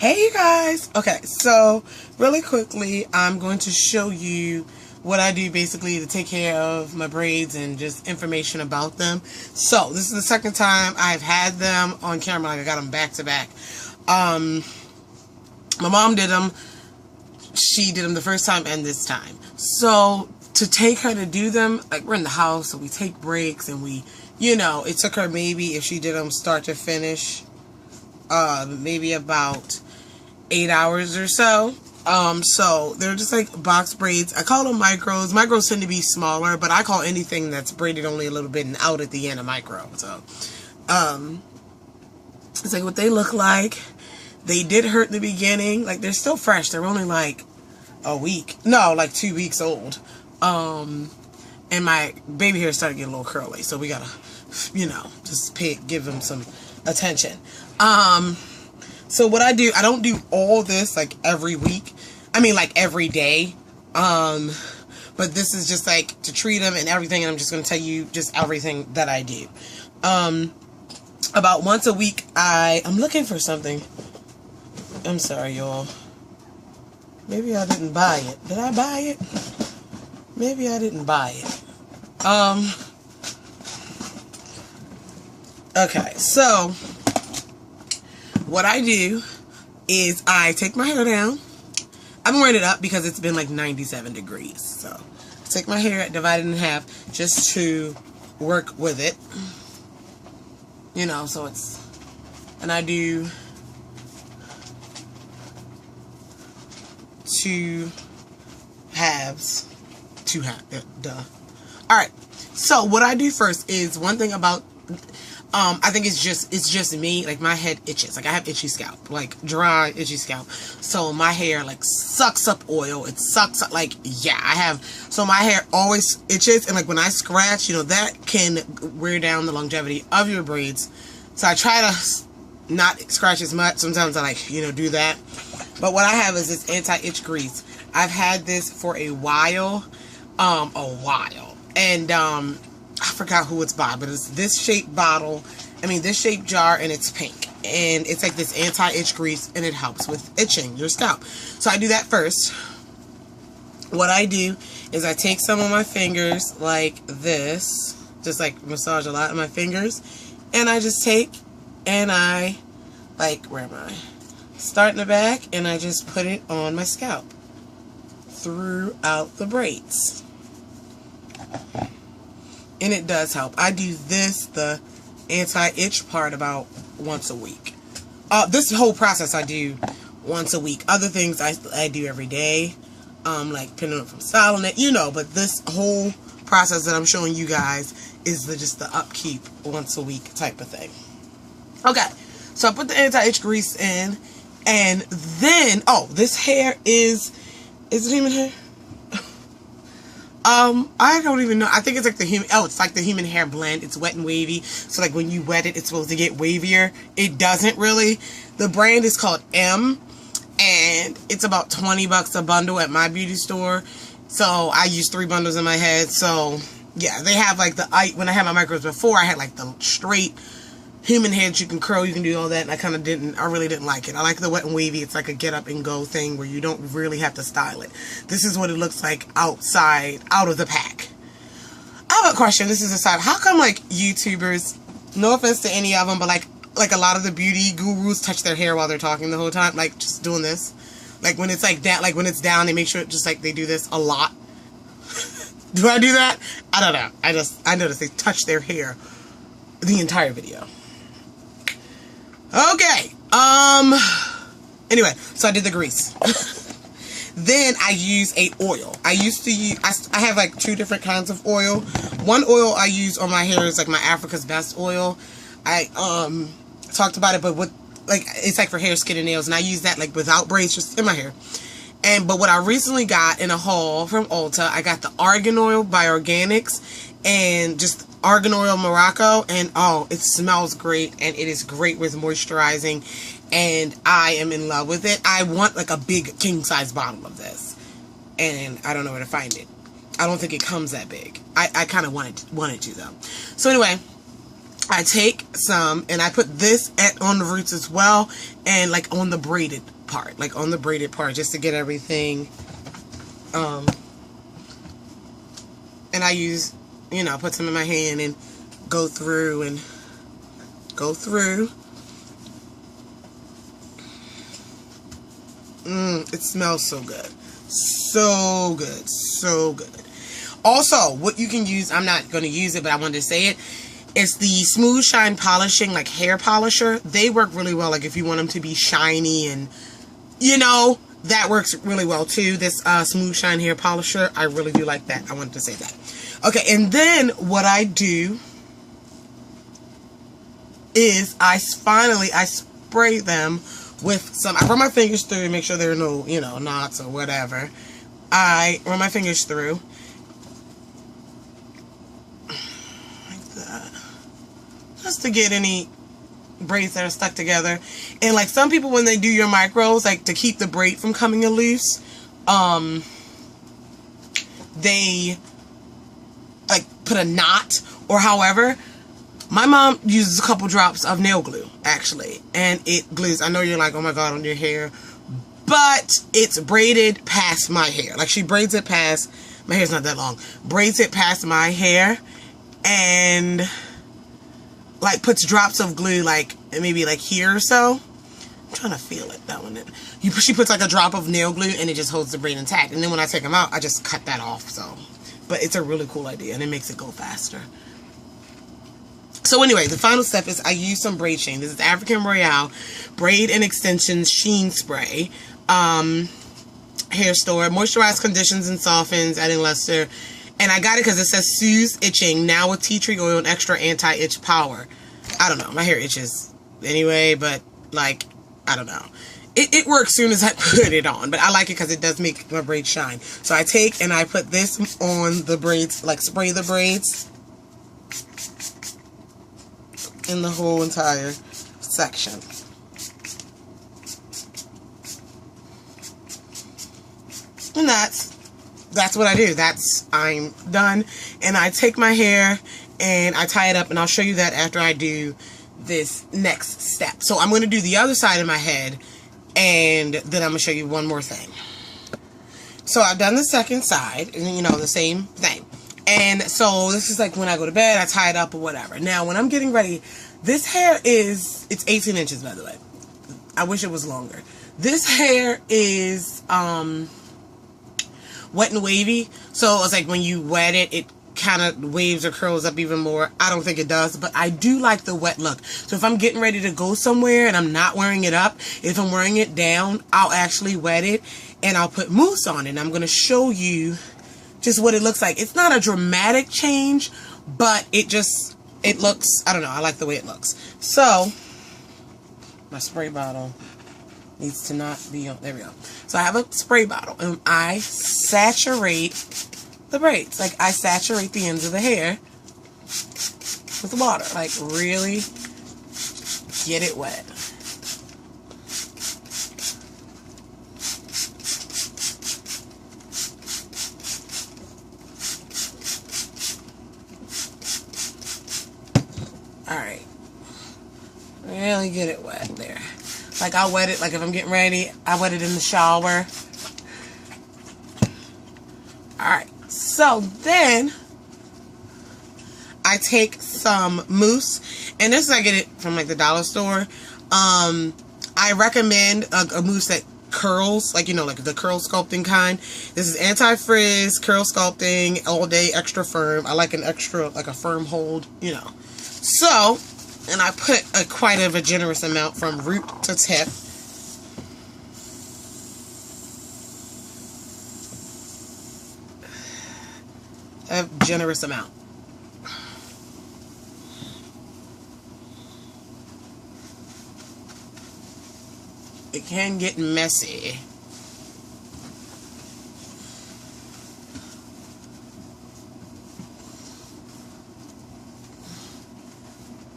Hey you guys! Okay, so really quickly, I'm going to show you what I do basically to take care of my braids and just information about them. So, this is the second time I've had them on camera. Like, I got them back to back. My mom did them. She did them the first time and this time. So, to take her to do them, like, we're in the house, so we take breaks and we, you know, it took her maybe, if she did them start to finish, maybe about 8 hours or so. So they're just like box braids. I call them micros. Micros tend to be smaller, but I call anything that's braided only a little bit and out at the end a micro. So, it's like what they look like. They did hurt in the beginning. Like, they're still fresh. They're only like a week. No, like 2 weeks old. And my baby hair started getting a little curly. So we gotta, you know, just give them some attention. So what I do, I don't do all this like every week. I mean, like every day. But this is just like to treat them and everything. And I'm just going to tell you just everything that I do. About once a week, I'm looking for something. I'm sorry, y'all. Maybe I didn't buy it. Did I buy it? Maybe I didn't buy it. Okay, so what I do is I take my hair down. I've been wearing it up because it's been like 97 degrees. So I take my hair, divide it in half just to work with it. You know, so it's, and I do 2 halves. 2 halves, duh. Alright, so what I do first is one thing about, I think it's just me, like my head itches, like I have itchy scalp, like dry, itchy scalp, so my hair like sucks up oil, it sucks up, like, yeah, I have, so my hair always itches, and like when I scratch, you know, that can wear down the longevity of your braids, so I try to not scratch as much. Sometimes I like, you know, do that, but what I have is this anti-itch grease. I've had this for a while, and I forgot who it's by, but it's this shaped bottle, this shaped jar, and it's pink. And it's like this anti-itch grease, and it helps with itching your scalp. So I do that first. What I do is I take some of my fingers like this, just like massage a lot of my fingers, and I just take, and I, like, where am I? Start in the back, and I just put it on my scalp throughout the braids. And it does help. I do this, the anti-itch part, about once a week. This whole process I do once a week. Other things I do every day, like pinning up from styling it, you know. But this whole process that I'm showing you guys is just the upkeep once a week type of thing. Okay, so I put the anti-itch grease in, and then, oh, this hair is it human hair? I don't even know. I think it's like it's like the human hair blend. It's wet and wavy. So like when you wet it, it's supposed to get wavier. It doesn't really. The brand is called M, and it's about 20 bucks a bundle at my beauty store. So I use 3 bundles in my head. So yeah, they have like when I had my micros before, I had like the straight human hair that you can curl, you can do all that, and I really didn't like it. I like the wet and wavy. It's like a get up and go thing where you don't really have to style it. This is what it looks like outside, out of the pack. I have a question. This is a side. How come like YouTubers, no offense to any of them, but like a lot of the beauty gurus touch their hair while they're talking the whole time, like just doing this. Like when it's like that, like when it's down, they make sure just like they do this a lot. Do I do that? I don't know. I notice they touch their hair the entire video. Okay, anyway, so I did the grease. Then I use a oil. I have like 2 different kinds of oil. One oil I use on my hair is like my Africa's Best oil. I, talked about it, but it's like for hair, skin, and nails, and I use that like without braids, just in my hair. But what I recently got in a haul from Ulta, I got the Argan Oil by Organics, and just Argan Oil Morocco, and oh, it smells great, and it is great with moisturizing, and I am in love with it. I want like a big king size bottle of this, and I don't know where to find it. I don't think it comes that big. I kind of wanted to though. So anyway, I take some and I put this on the roots as well, and like on the braided part, just to get everything. And I use, you know, put some in my hand and go through and go through. It smells so good. So good. So good. Also, what you can use, I'm not going to use it, but I wanted to say it. It's the Smooth Shine Polishing, like hair polisher. They work really well, like if you want them to be shiny and, you know, that works really well too. This Smooth Shine hair polisher, I really do like that. I wanted to say that. Okay, and then what I do is I spray them with some, I run my fingers through and make sure there are no, you know, knots or whatever. I run my fingers through. Like that. Just to get any braids that are stuck together. And like some people, when they do your micros, like to keep the braid from coming loose, they like put a knot or however. My mom uses a couple drops of nail glue, actually, and it glues. I know you're like, oh my God, on your hair, but it's braided past my hair. Like she braids it past, my hair's not that long, braids it past my hair and like puts drops of glue like maybe like here or so. I'm trying to feel it, that one. She puts like a drop of nail glue and it just holds the braid intact. And then when I take them out, I just cut that off. So, but it's a really cool idea and it makes it go faster. So anyway, the final step is I use some braid sheen. This is African Royale Braid and Extensions Sheen Spray. Hair Store. Moisturize, conditions, and softens, adding luster. And I got it because it says soothes itching, now with tea tree oil and extra anti-itch power. I don't know. My hair itches anyway, but like, I don't know. It works as soon as I put it on, but I like it because it does make my braids shine. So I take and I put this on the braids, like spray the braids in the whole entire section. And that's what I do. I'm done. And I take my hair and I tie it up, and I'll show you that after I do this next step. So I'm going to do the other side of my head, and then I'm going to show you one more thing. So I've done the second side, and you know, the same thing. And so this is like when I go to bed, I tie it up or whatever. Now, when I'm getting ready, this hair it's 18 inches, by the way. I wish it was longer. This hair is wet and wavy. So it's like when you wet it, it kind of waves or curls up even more. I don't think it does, but I do like the wet look. So if I'm getting ready to go somewhere and I'm not wearing it up, if I'm wearing it down, I'll actually wet it and I'll put mousse on it. And I'm going to show you just what it looks like. It's not a dramatic change, but it looks, I don't know, I like the way it looks. So, my spray bottle needs to not be on, there we go. So I have a spray bottle, and I saturate the braids. Like, I saturate the ends of the hair with water. Like, really get it wet. Alright, really get it wet there. Like I'll wet it, like if I'm getting ready, I wet it in the shower. Alright, so then I take some mousse, and this is, I get it from like the dollar store. I recommend a mousse that curls, like, you know, like the curl sculpting kind. This is anti-frizz, curl sculpting, all day, extra firm. I like an extra, like a firm hold, you know. So, and I put quite a generous amount from root to tip. A generous amount. It can get messy.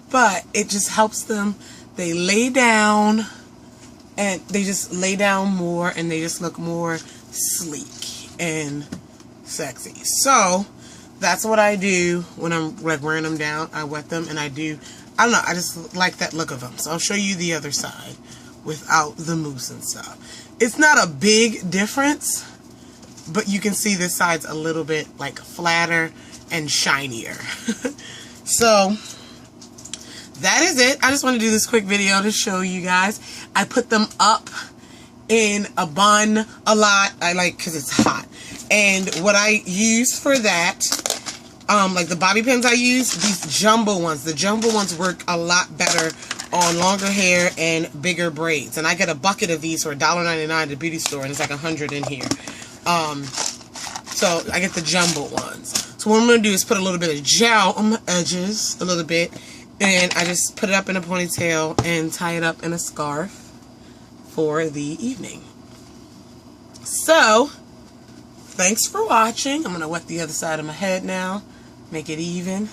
But it just helps them. They lay down, and they just lay down more, and they just look more sleek and sexy. So that's what I do when I'm like wearing them down. I wet them, and I do I don't know, I just like that look of them. So I'll show you the other side without the mousse and stuff. It's not a big difference, but you can see this side's a little bit like flatter and shinier. So that is it. I just want to do this quick video to show you guys. I put them up in a bun a lot. I like because it's hot. And what I use for that, like the bobby pins I use, these jumbo ones. The jumbo ones work a lot better on longer hair and bigger braids. And I get a bucket of these for $1.99 at the beauty store, and it's like 100 in here. So I get the jumbo ones. So what I'm going to do is put a little bit of gel on my edges, a little bit, and I just put it up in a ponytail and tie it up in a scarf for the evening. So, thanks for watching. I'm going to wet the other side of my head now, make it even.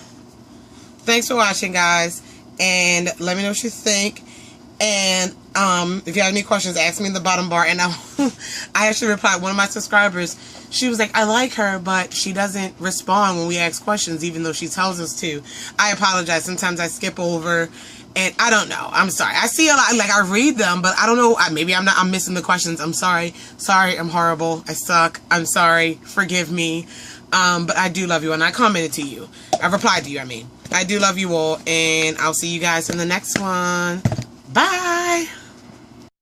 Thanks for watching, guys, and let me know what you think. And if you have any questions, ask me in the bottom bar. And I actually replied, one of my subscribers, she was like, I like her, but she doesn't respond when we ask questions, even though she tells us to. I apologize. Sometimes I skip over, and I don't know. I'm sorry. I see a lot, like I read them, but I don't know. Maybe I'm missing the questions. I'm sorry. Sorry, I'm horrible. I suck. I'm sorry. Forgive me. But I do love you, and I commented to you. I replied to you, I mean. I do love you all, and I'll see you guys in the next one. Bye.